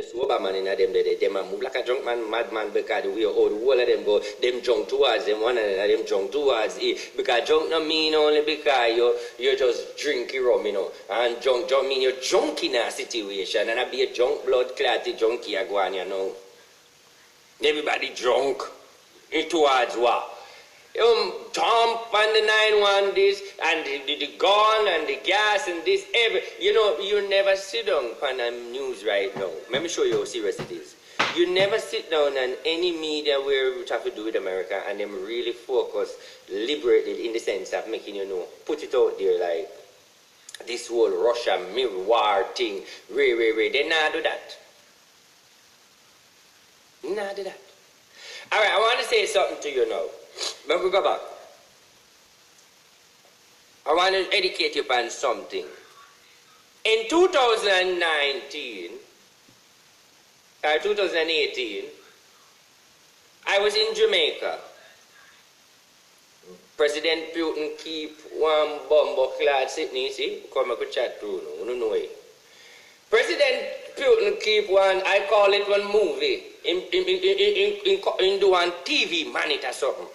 sober man in them them a move like a drunk man, madman because the way all the whole of them go, them drunk towards them, one another, them drunk towards it. Because drunk not mean only because you just drink rum, and drunk don't mean you're drunk in a situation, and I be a drunk blood clotted junkie I go on, Everybody drunk towards what? Jump on the 9-1 this and the gun and the gas and this you never sit down on the news right now. Let me show you how serious it is. You never sit down on any media where we have to do with America and them really focus liberated in the sense of making put it out there like this whole Russia mirror war thing. They not do that. Not do that. Alright, I want to say something to you now. But we go back. I want to educate you on something. In 2019 or 2018, I was in Jamaica. President Putin keep one bumbo clad Sydney, see? Come and chat through, no know it. President Putin keep one, I call it one movie, in do one TV monitor something.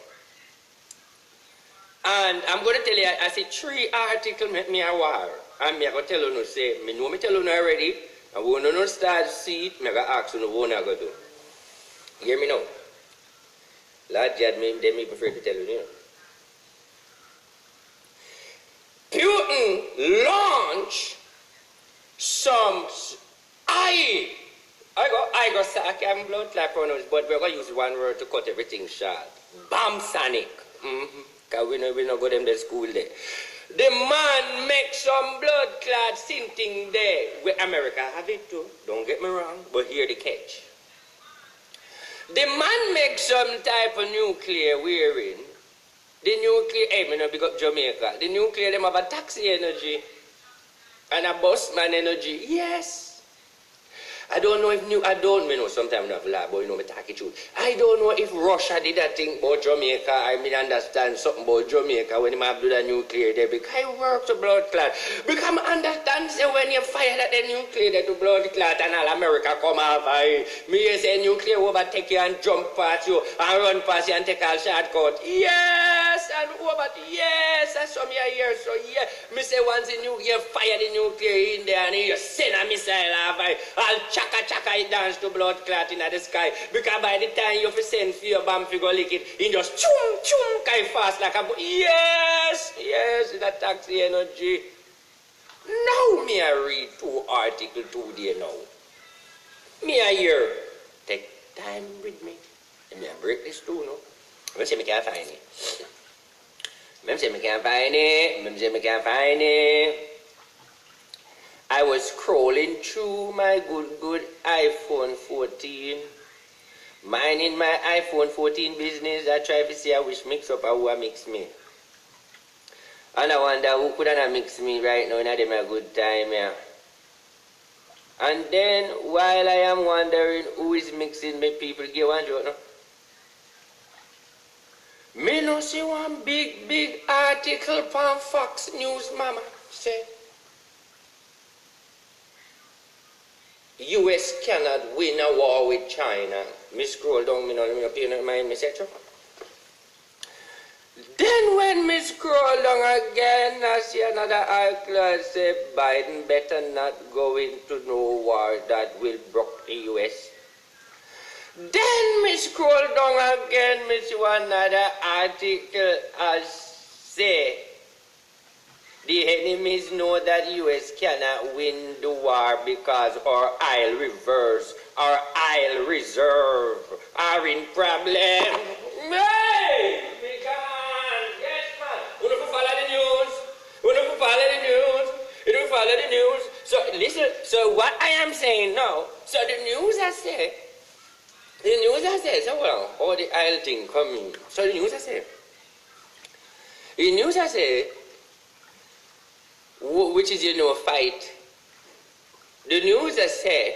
And I'm going to tell you, I see 3 articles make me a war. And I'm going to tell you, say, I know me tell you already, and when you start to see it, I'm going to ask you what I'm going to do. Hear me now? Lord God, they prefer to tell you, Putin launched some, I can't blood clap on us, but we're going to use one word to cut everything short. Bombsonic. Because we not go them to school there. The man make some blood clot thing there. Where America have it too. Don't get me wrong, but here the catch. The man make some type of nuclear wearing. The nuclear, hey, me not pick up Jamaica. The nuclear, them have a taxi energy. And a busman energy. Yes. I don't know if sometimes I have lie, but me talk it truth. I don't know if Russia did that thing about Jamaica. I mean understand something about Jamaica when they have do the nuclear there because I work to blood clot. Because I understand say when you fire that the nuclear there to blood clot and all America come off, me say nuclear overtake you and jump past you and run past you and take a shortcut. Yes, and over yes, that's some here. So yeah, me say once you fire the nuclear in there and you send a missile off, I'll chaka it dance to blood clot in the sky. Because by the time you send for your bomb to go lick it, it just chum kind fast like a yes, that taxi energy. Now me I read 2 articles today now. Me I hear, take time with me. And me I break this too, no? Let me say me can't find it. Let me say me can't find it. I was scrolling through my good iPhone 14. Minding my iPhone 14 business, I try to see which mix up or who mix me. And I wonder who could have mix me right now in a good time, yeah. And then while I am wondering who is mixing me, people get one joke, no? Me no see one big article from Fox News, mama, say. US cannot win a war with China. Me scroll down, me pay no mind, me say, then when me scroll down again, I see another article say Biden better not go into no war that will broke the US. Then me scroll down again, me see another article as say the enemies know that US cannot win the war because our oil reserves are in problem. Hey! Yes, man. You don't follow the news. So listen, so what I am saying now, so the news has said, so well, all the oil thing coming. So the news has said, which is, fight. The news has said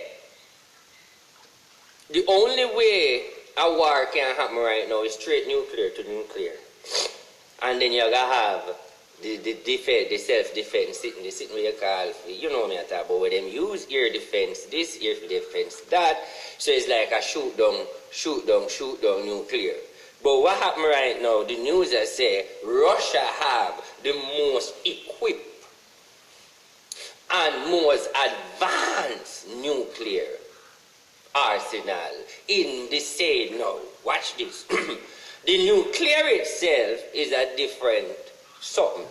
the only way a war can happen right now is straight nuclear to nuclear. And then you're going to have the self-defense, sitting where you call for, you know me I talk about where them use ear defense, this ear defense, that. So it's like a shoot down nuclear. But what happened right now, the news has say Russia have the most equipped and most advanced nuclear arsenal in the state now. Watch this. The nuclear itself is a different something.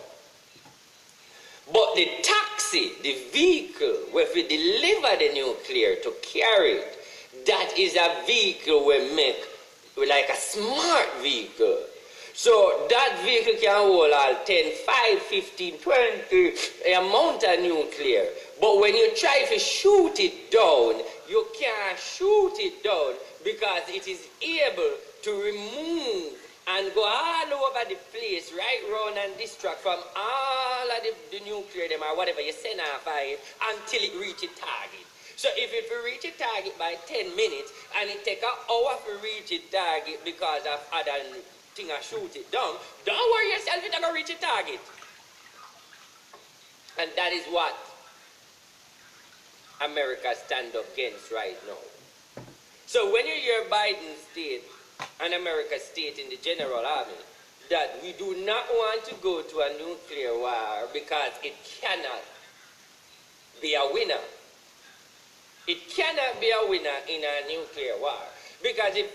But the taxi, the vehicle where we deliver the nuclear to carry it, that is a vehicle we make like a smart vehicle. So that vehicle can hold all 10, 5, 15, 20 amount of nuclear. But when you try to shoot it down, you can't shoot it down because it is able to remove and go all over the place, right round and distract from all of the nuclear them or whatever you send off it until it reaches target. So if it will reach a target by 10 minutes and it take an hour to reach a target because of other thing I shoot it down, don't worry yourself, it's going to reach a target. And that is what America stand up against right now. So when you hear Biden state and America state in the general army that we do not want to go to a nuclear war because it cannot be a winner. It cannot be a winner in a nuclear war. Because if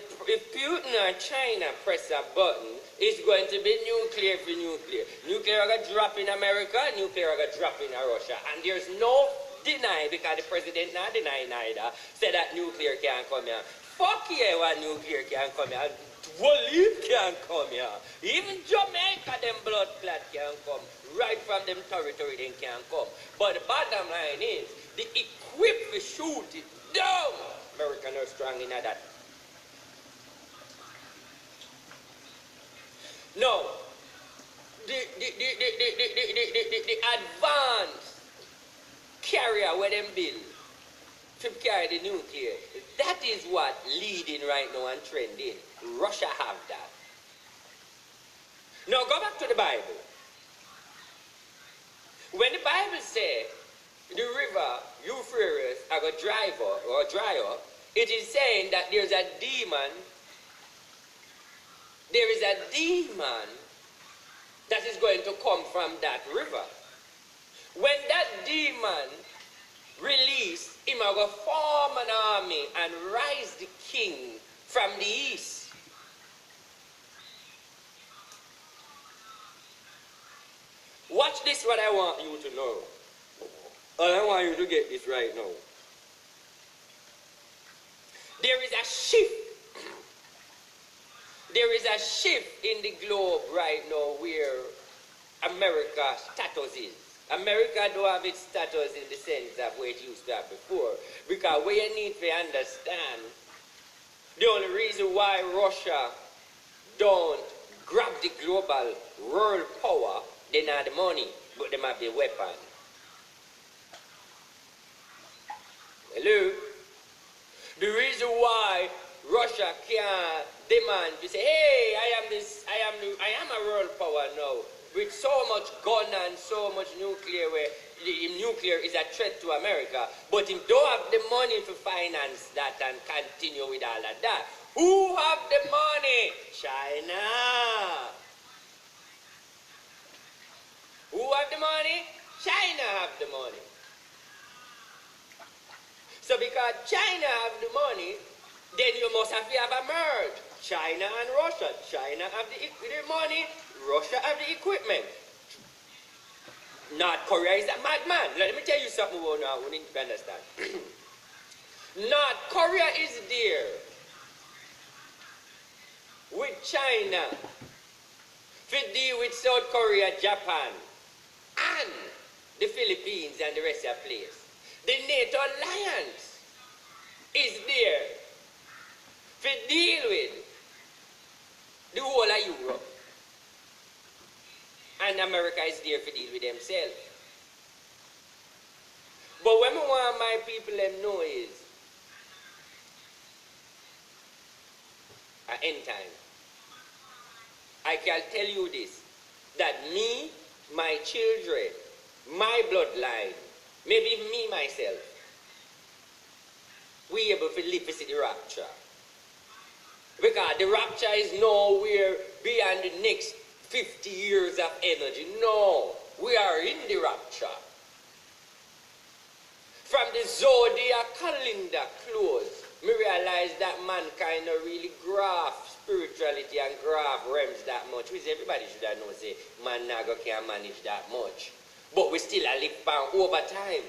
Putin or China press a button, it's going to be nuclear for nuclear. Nuclear are going to drop in America, nuclear are going to drop in Russia. And there's no deny, because the president not deny neither, said that nuclear can't come here. Fuck yeah, what nuclear can't come here. Walid can't come here. Even Jamaica, them blood clot can't come. Right from them territory, they can't come. But the bottom line is, the equipped to shoot it down. America not strong in that. No. The advanced carrier where them build to carry the nuclear, that is what leading right now and trending. Russia have that. Now go back to the Bible. When the Bible says the river Euphrates are going to dry up, it is saying that there's a demon. There is a demon that is going to come from that river. When that demon release, him are going to form an army and rise the king from the east. Watch this, what I want you to know. I want you to get this right now. There is a shift. There is a shift in the globe right now where America's status is. America don't have its status in the sense of where it used to have before. Because what you need to understand, the only reason why Russia don't grab the global world power, they not the money, but they might be weapon. Hello? The reason why Russia can't demand to say, hey, I am a world power now, with so much gun and so much nuclear, where the nuclear is a threat to America, but if don't have the money to finance that and continue with all of that, who have the money? China. Who have the money? China have the money. So because China have the money, then you must have a merge. China and Russia. China have the money, Russia have the equipment. North Korea is a madman. Let me tell you something now, we need to understand. North Korea is there with China to deal with South Korea, Japan, and the Philippines and the rest of the place. The NATO alliance is there to deal with the whole of Europe. And America is there to deal with themselves. But what I want my people to know is, at end time, I can tell you this, that me my children, my bloodline, maybe even me myself, we able to live to see the rapture. Because the rapture is nowhere beyond the next 50 years of energy. No, we are in the rapture. From the zodiac calendar close, me realize that mankind not really grasp spirituality and grasp realms that much. Which everybody should have known, say, man nago can't manage that much. But we still a live pan over time.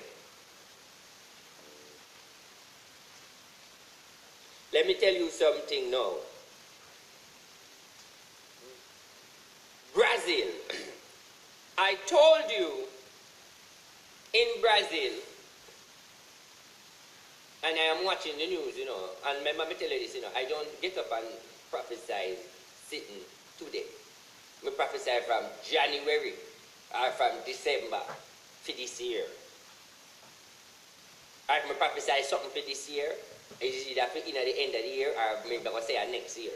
Let me tell you something now. Brazil. I told you in Brazil, and I am watching the news, and remember me tell you this, I don't get up and prophesy sitting today. I prophesy from January or from December for this year. Or if I prophesy something for this year, it's either for in at the end of the year or maybe I'm going to say next year.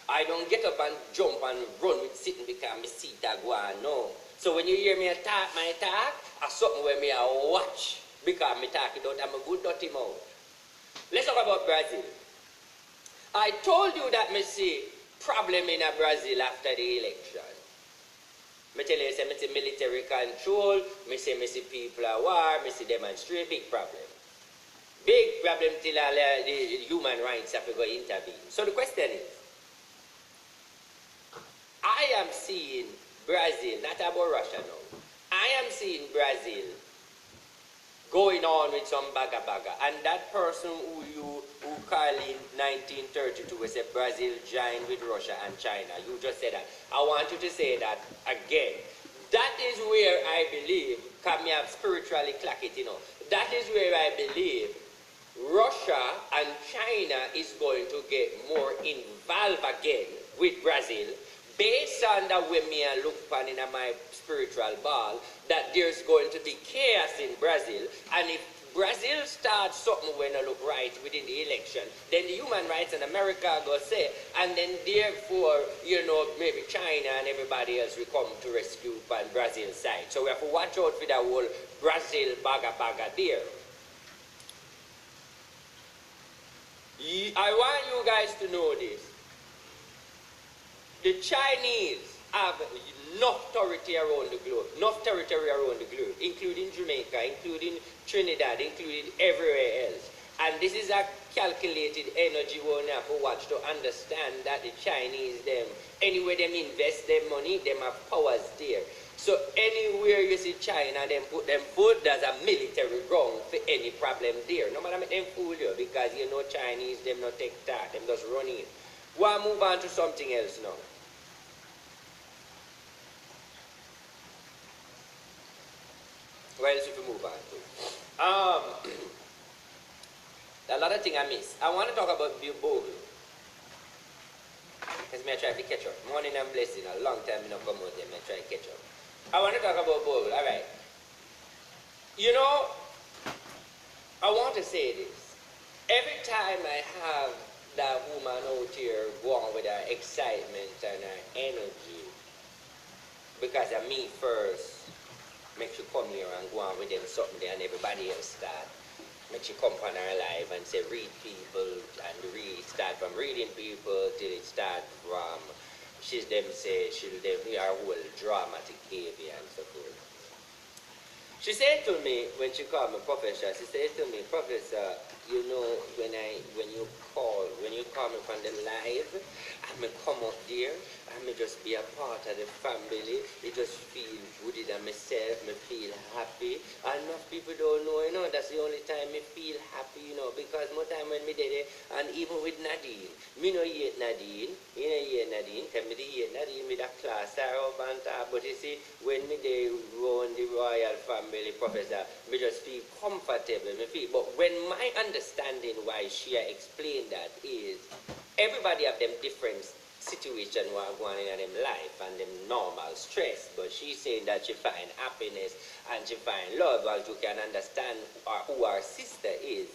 I don't get up and jump and run with sitting because I see that go on, no. So when you hear me talk, my talk, or something where me I watch because me talk it out, I'm a good dirty mouth. Let's talk about Brazil. I told you that me see problem in Brazil after the election. Me tell you, me see military control, me see people at war, me see demonstrate, big problem. Big problem till the human rights have to go intervene. So the question is, I am seeing Brazil, not about Russia now, I am seeing Brazil going on with some baga. And that person who call in 1932 was said Brazil joined with Russia and China. You just said that. I want you to say that again. That is where I believe, because me have spiritually clock it, that is where I believe Russia and China is going to get more involved again with Brazil, based on that way me I look upon in my spiritual ball, that there's going to be chaos in Brazil, and if Brazil starts something when I look right within the election, then the human rights in America are going to say, and then therefore, maybe China and everybody else will come to rescue on Brazil's side. So we have to watch out for that whole Brazil baga there. I want you guys to know this. The Chinese have enough territory around the globe, including Jamaica, including Trinidad, including everywhere else. And this is a calculated energy we have to watch to understand that the Chinese, anywhere them invest their money, them have powers there. So anywhere you see China, them put them foot, there's a military ground for any problem there. No matter make them fool you, because Chinese, them not take that, them just run in. We'll move on to something else now. Where else if we move on to? A lot of things I miss. I want to talk about Bill Bogle. Because I try to catch up. Morning and blessing. A long time I don't come out there. I try to catch up. I want to talk about Bogle. All right. I want to say this. Every time I have that woman out here go on with her excitement and her energy, because of me first, make you come here and go on with them something there and everybody else start. Make you come on her live and say read people and start from reading people till it start from them say our whole dramatic behavior and so forth. She said to me when she called me professor, she said to me, Professor, when you call me from them live, I may come up there, I may just be a part of the family, it just feel good in myself, me feel happy. And enough people don't know, that's the only time me feel happy, because more time when me did it, and even with Nadine, me no hate Nadine, tell me the hate Nadine with a class her up and top, but you see, when me they run the royal family, Professor, me just feel comfortable, but when my understanding why she explained that is, everybody have them different situation what going on in them life and them normal stress, but she's saying that she find happiness and she find love, as you can understand who our sister is,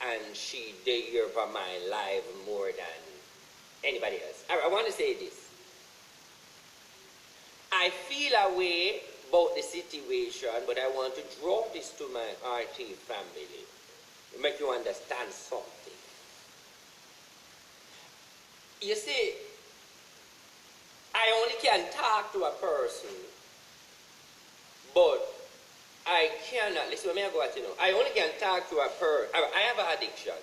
and she there for my life more than anybody else. I want to say this. I feel a way about the situation, but I want to draw this to my RT family, make you understand something. You see, I only can talk to a person, but I cannot, listen, let me go at you know, I only can talk to a person, I have an addiction.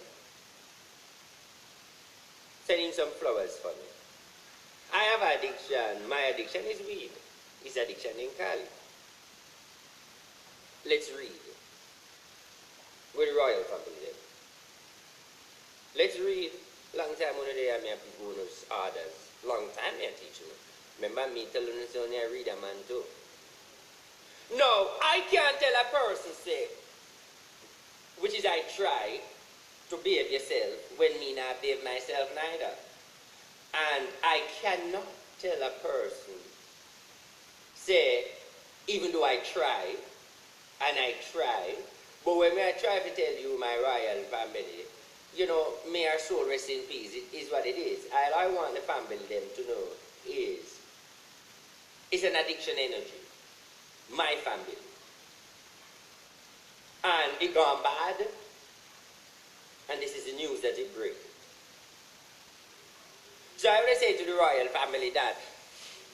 Send him some flowers for me. I have an addiction, my addiction is weed. His addiction in Cali. Let's read. With the royal family then. Let's read. Long time when they have me people who knows orders. Long time I teach you. Remember me telling you so I read a man too. No, I can't tell a person say, which is I try to behave yourself when me not behave myself neither. And I cannot tell a person, say, even though I try, and I try, but when I try to tell you my royal family, you know, may our soul rest in peace, it is what it is. All I want the family them to know is, it's an addiction energy. My family. And it gone bad, and this is the news that it brings. So I want to say to the royal family that,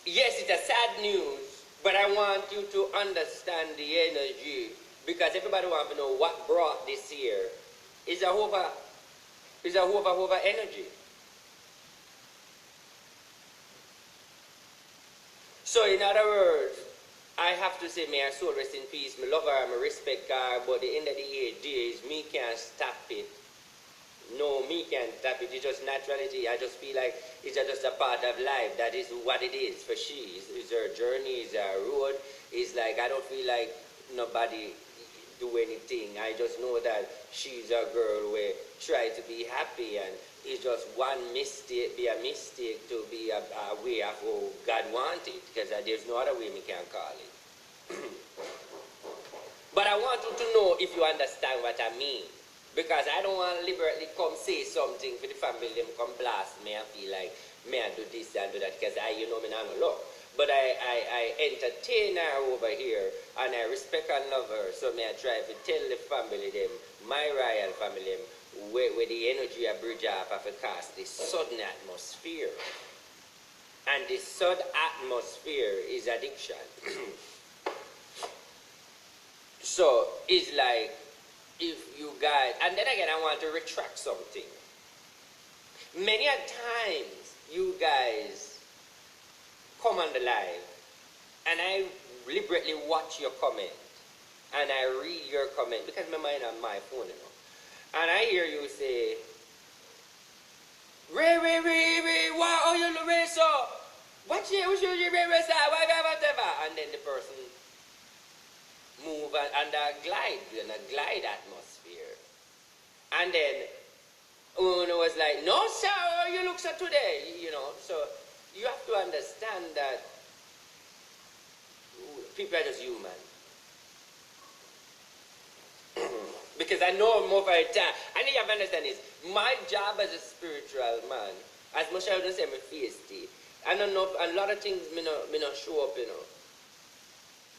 yes, it's a sad news, but I want you to understand the energy, because everybody wants to know what brought this here. It's a hover energy. So in other words, I have to say, may her soul rest in peace. Me love her, me respect her, but the end of the day is me can't stop it. No, me can't stop it. It's just naturality. I just feel like it's just a part of life. That is what it is for she. It's her journey, it's her road. It's like I don't feel like nobody do anything. I just know that she's a girl where try to be happy, and it's just one mistake, be a mistake to be a way of how God wanted, because there's no other way we can call it. But I want you to know if you understand what I mean. Because I don't want to liberally come say something for the family, them come blast me and feel like, may I do this and do that, because me not look. But I entertain her over here, and I respect and love her, so may I try to tell the family them, my royal family them, where the energy I bridge off of a cast, this sudden atmosphere. And this sudden atmosphere is addiction. So it's like, if you guys, and then again I want to retract something. Many a times you guys come on the live and I deliberately watch your comment and I read your comment because my mind on my phone, you know. And I hear you say, Ray, why are you Ray so? What you Ray whatever, and then the person move and glide in a glide atmosphere. And then Uno was like, no sir, you look so today, you know. So you have to understand that people are just human. Because I know more for a time. I need you to understand this. My job as a spiritual man, as much as I don't say my face day, I don't know, a lot of things me not show up, you know.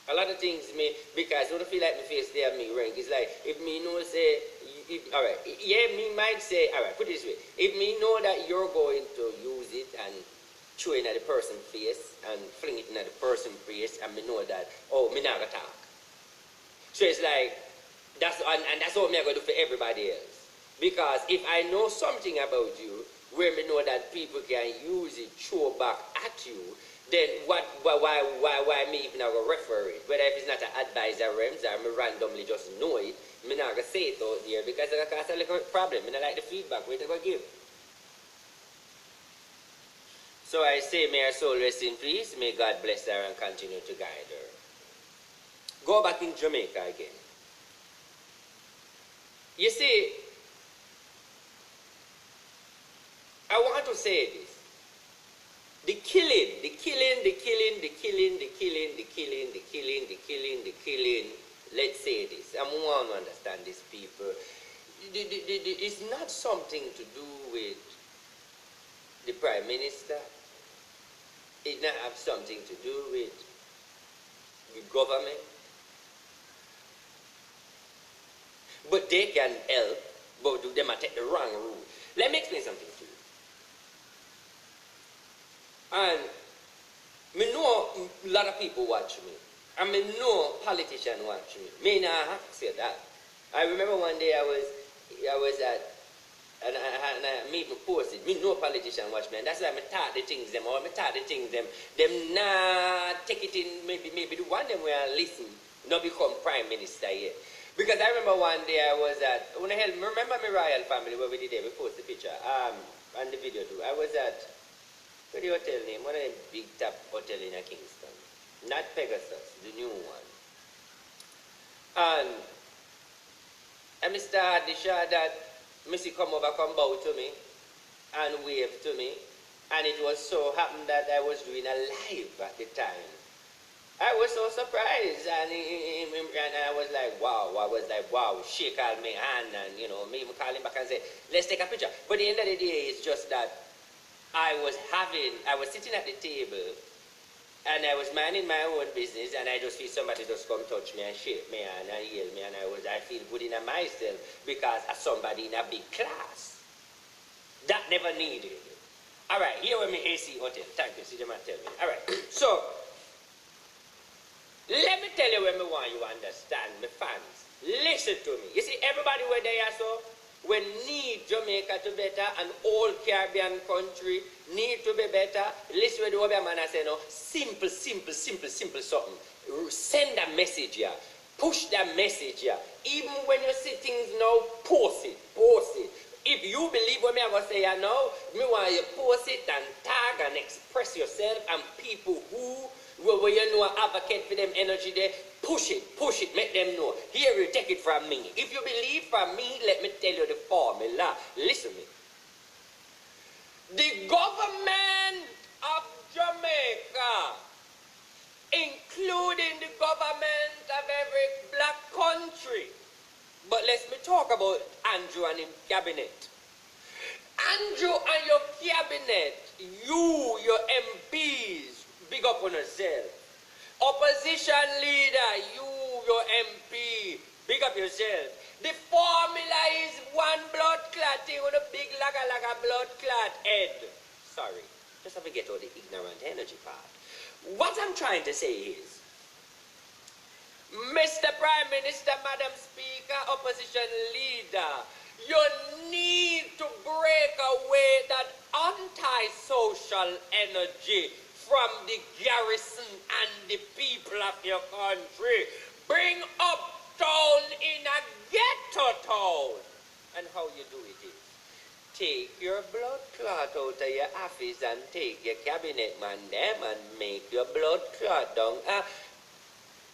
A lot of things because I don't feel like my face there me rank. It's like, if me know say, alright, yeah, me might say, alright, put it this way. If me know that you're going to use it and throw it at the person's face and fling it in at the person's face, and me know that, oh, me not gonna talk. So it's like, that's what me gonna do for everybody else. Because if I know something about you, where me know that people can use it, throw back at you, then why me even go refer it? Whether if it's not an advisor rems or me randomly just know it, me not gonna say it out there because it's gonna cause a little problem. Me not like the feedback we gonna give. So I say, may her soul rest in peace, may God bless her and continue to guide her. Go back in Jamaica again. You see, I want to say this. The killing, let's say this. I want to understand these people. It's not something to do with the Prime Minister. It not have something to do with government. But they can help, but do them take the wrong route. Let me explain something to you. And me know a lot of people watch me. And me know politicians watch me. Me not have to say that. I remember one day I was at, and I made me post it. Me know politicians watch me, and that's why I talk the things them, or I talk the things them not take it in, maybe the one them where I listen, not become prime minister yet. Because I remember one day I was at, remember my royal family where we did it, we post the picture, and the video too. I was at, what's the hotel name? One of the big top hotel in Kingston. Not Pegasus, the new one. And I started the shot that Missy come bow to me and wave to me. And it was so happened that I was doing a live at the time. I was so surprised, and I was like, wow. I was like, wow. She called me hand, and you know, me call him back and say, let's take a picture. But at the end of the day, it's just that I was sitting at the table, and I was minding my own business, and I just feel somebody just come touch me and shake me and yell me, and I feel good in myself because of somebody in a big class. That never needed. All right, here with me AC Hotel. Thank you, see them and tell me. All right, so let me tell you when me want you understand, my fans. Listen to me. You see, everybody where they are so, we need Jamaica to better, and all Caribbean country need to be better. Listen to what the man I say now. Simple something. Send a message here. Push that message here. Even when you see things now, post it. If you believe what I'm going to say here now, me want you post it and tag and express yourself, and people who you know advocate for them energy there, push it, make them know. Here you take it from me. If you believe from me, let me tell you the formula. Listen to me. The government of Jamaica, including the government of every black country, but let's me talk about Andrew and his cabinet. Andrew and your cabinet, your MPs, big up on yourself. Opposition leader, your MP, big up yourself. The formula is one blood clot thing with a big laga blood clot head. Sorry, just have to get all the ignorant energy part. What I'm trying to say is, Mr. Prime Minister, Madam Speaker, Opposition Leader, you need to break away that anti-social energy from the garrison and the people of your country. Bring uptown in a ghetto town. And how you do it is, take your blood clot out of your office and take your cabinet man them and make your blood clot down.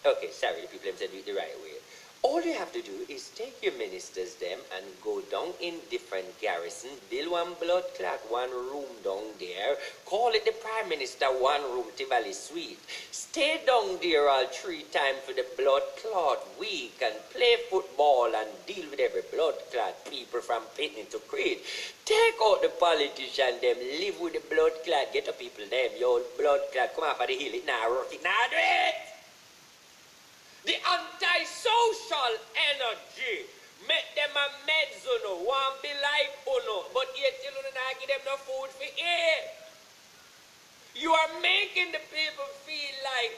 Okay, sorry, people have said it the right way. All you have to do is take your ministers them and go down in different garrisons, build one blood clot, one room down there, call it the Prime Minister one room Tivoli Suite. Stay down there all 3 times for the blood clot week and play football and deal with every blood clot people from Pitney to Creed. Take out the politician them, live with the blood clot, get the people them, your blood clot, come off of the hill, it now rot it, now do it! The anti-social energy make them a meds uno, want be like uno, but yet you don't give them no food for eat. You are making the people feel like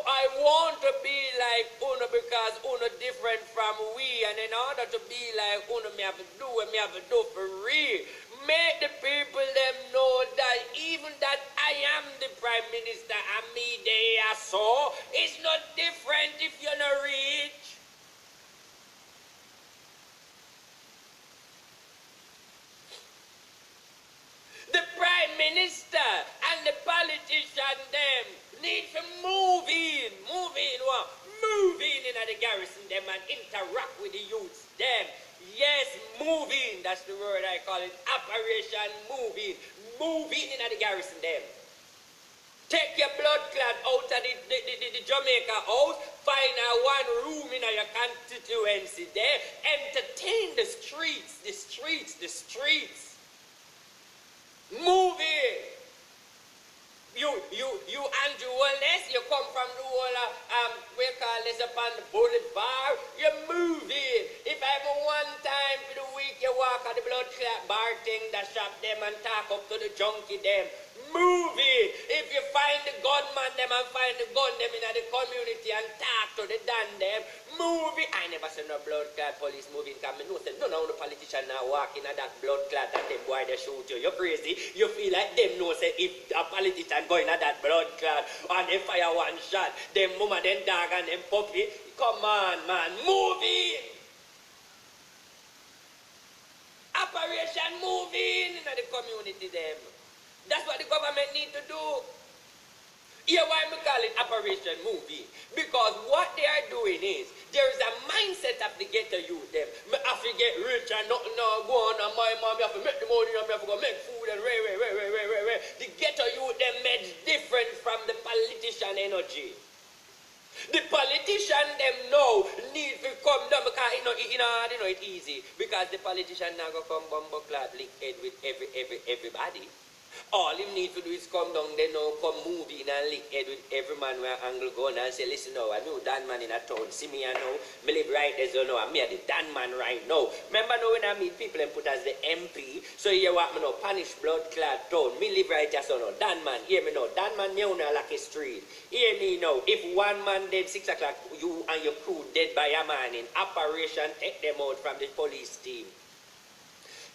I want to be like uno because uno different from we, and in order to be like uno, me have to do what me have to do for real. Make the people them know that even that I am the Prime Minister and me they are so, it's not different if you're not rich. The Prime Minister and the politician them need to move in at the garrison them and interact with the youths them. Yes, move in, that's the word I call it, Operation Move in at the garrison them. Take your blood clot out of the Jamaica house, find one room in your constituency there, entertain the streets. Move in. You Andrew Wellness, you come from the whole is upon the boulevard, you move in. If ever one time for the week you walk at the blood clot bar thing, that shop them and talk up to the junkie them, move in. If you find the gunman them and find the gun them in the community and talk to the dan them, move it. I never seen no blood clot police moving because I know say none of the politician now walking at that blood clot that them boy they shoot you. You're crazy. You feel like them know say if a politician going at that blood clot and they fire one shot, them mama, them dog and them puppy, come on man, move in. Operation move in the community them. That's what the government need to do. Here why we call it Operation Movie. Because what they are doing is, there is a mindset of the ghetto youth them. Me have to get rich and nothing now go on and my mom, you have to make the money and you have to go make food and way. The ghetto youth them made different from the politician energy. The politician them now need to come down because you know it's easy. Because the politician now go come bumbo clad lick head with everybody. All him need to do is come down there now, come move in and lick head with every man where angle gun and say, listen now, I know Dan man in a town, see me I know, me live right there so now, I'm here the Dan man right now. Remember now when I meet people and put as the MP, so here what me know, punish blood clad town, me live right there so now, Dan man, hear me now, Dan man me on a lucky street. Hear me now, if one man dead 6 o'clock, you and your crew dead by a man in operation, take them out from the police team.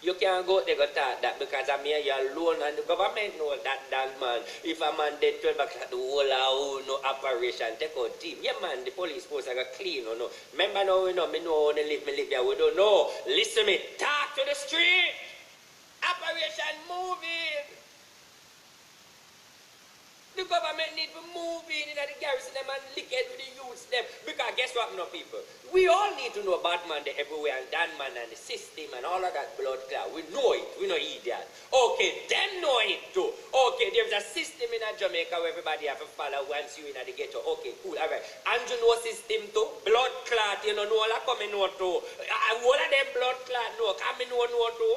You can't go there go talk that because I'm here alone and the government know that man. If a man dead 12 o'clock, the whole no operation, take out team. Yeah man, the police force are clean or no. Remember now, me know only live here, we don't know. Listen me, talk to the street. Operation moving. The government need to move in the garrison them and lick it with the youths them. Because guess what, no people? We all need to know Batman there everywhere and Danman and the system and all of that blood clot. We know it. We know idiot. Okay, them know it too. Okay, there's a system in Jamaica where everybody have to follow once you in the ghetto. Okay, cool, alright. And you know system too? Blood clot, you know all that come in know too. All of them blood clot know. Come in know too.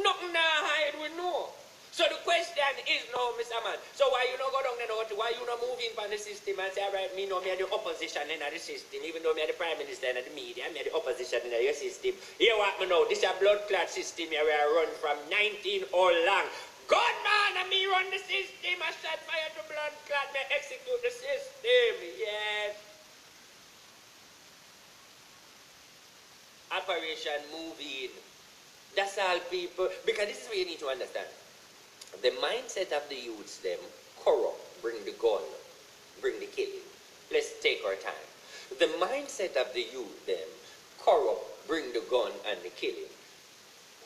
Nothing now hide we know. So the question is now, Mr. Man, so why you not go down there, why you not move in from the system and say, all right, me know me are the opposition in the system, even though me are the prime minister and the media, me are the opposition in your system. Here what me know, this is a blood clot system here where I run from 19 all long. God man, and me run the system, I shot fire to blood clot, me execute the system, yes. Operation move in. That's all people, because this is what you need to understand. The mindset of the youths, them, corrupt, bring the gun, bring the killing. Let's take our time. The mindset of the youth, them, corrupt, bring the gun and the killing.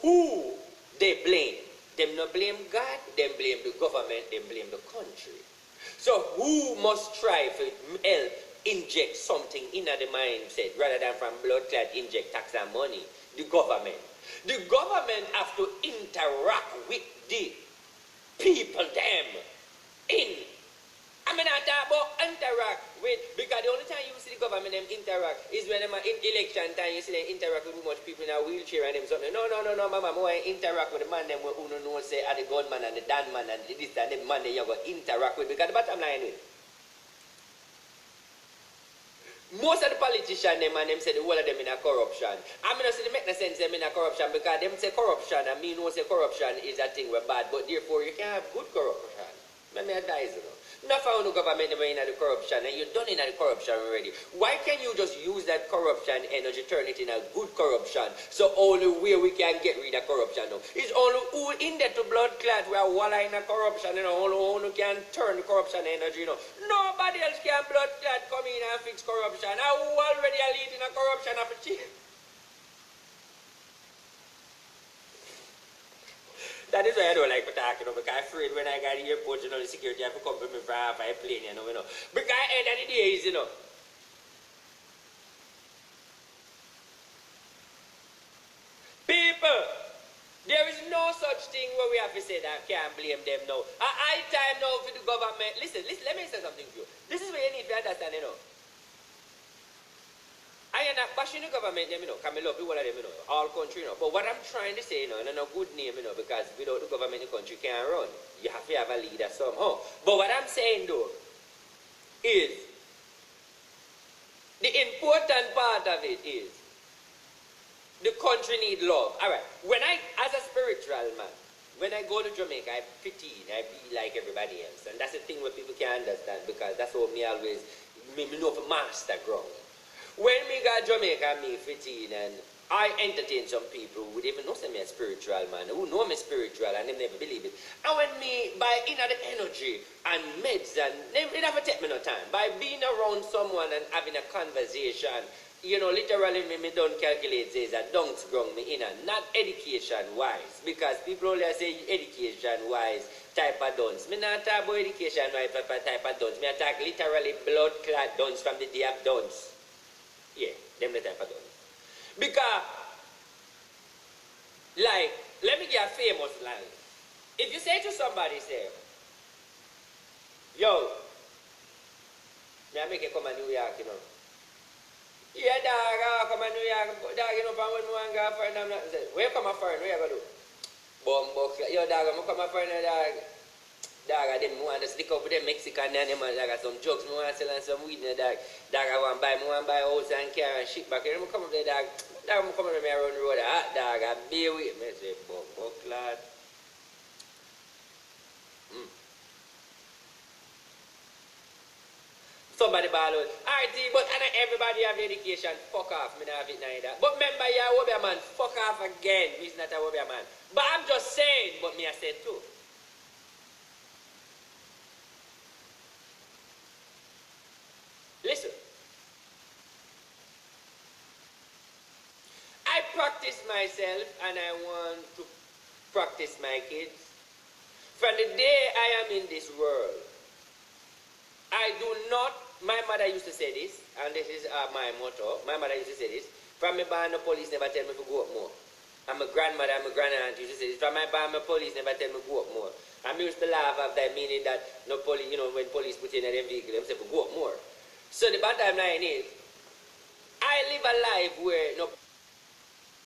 Who they blame? Them not blame God, them blame the government, them blame the country. So who must try to help inject something in the mindset rather than from blood clot inject tax and money? The government. The government have to interact with the people them in. I mean I talk about interact with, because the only time you see the government them interact is when them in election time you see them interact with too much people in a wheelchair and them something. No, mama, more interact with the man them who don't know say are the gunman and the Dan man and the this and the man they you go interact with, because the bottom line is most of the politicians them and them say the whole of them in a corruption. I mean I say they make no sense them in a corruption because them say corruption and me know say corruption is a thing we're bad, but therefore you can have good corruption. Let me advise you. Not found the government never in the corruption and you're done in the corruption already. Why can't you just use that corruption energy, turn it in a good corruption? So only way we can get rid of corruption now. It's only who in there to blood clot we are walla in a corruption, you know, only can turn the corruption energy, you know. Nobody else can blood clot come in and fix corruption. I who already are leading a corruption of a chief. That is why I don't like to talk, you know, because I'm afraid when I got the airport, you know, the security have to come to me for half a plane, you know. Because at the end of the day is, you know, people, there is no such thing where we have to say that can't blame them now. I time now for the government. Listen, let me say something to you. This is what you need to understand, you know. I am not bashing the government, you know, because I love the whole of them, you know, all country, you know. But what I'm trying to say, you know, and a good name, you know, because without the government, the country can't run. You have to have a leader somehow. But what I'm saying, though, is The important part of it is the country need love. All right. When I, as a spiritual man, when I go to Jamaica, I pretend I be like everybody else, and that's the thing where people can understand because that's how me always me know for master ground. When me go to Jamaica, me 15 and I entertain some people who would even know me a spiritual man, who know me spiritual and they never believe it. And when me, by inner the energy and meds and, it never take me no time. By being around someone and having a conversation, you know, literally me don't calculate this a dunks ground me in and not education wise. Because people only say education wise type of dunce. Me not talk about education wise type of dunce. Me talk literally blood clot dunce from the day of dunce. Yeah, them the type of dunce. Because, like, let me get a famous line. If you say to somebody, say, yo, me I make you come to New York, you know. Yeah, dog, I come to New York, dog, you know, from when we go for them, where you come from, where you go do? Bumbo, yo, dog, I'm come for dog. Dog, I didn't want to stick up with them Mexican and them, dog, some drugs, I want to sell and some weed, dog. Dog, I want to buy a house and car and shit back here. I'm come up there, dog. Dog, I'm coming with me around the road, hot dog, I be with me, I say, bumbo, lad. Somebody ball out, alright, but I know everybody have the education, fuck off, me not have it neither. But remember, you're a Wobia man, fuck off again, me's not a Wobia man. But I'm just saying, but me I said too. Listen, I practice myself and I want to practice my kids. From the day I am in this world, I do not, my mother used to say this, and this is my motto. My mother used to say this, from my barn, the police never tell me to go up more. And my grandmother and my grandaunt used to say this, from my barn, the police never tell me to go up more. And I used to laugh at that, meaning that no police, you know, when police put in a vehicle, they say to go up more. So the bottom line is, I live a life where no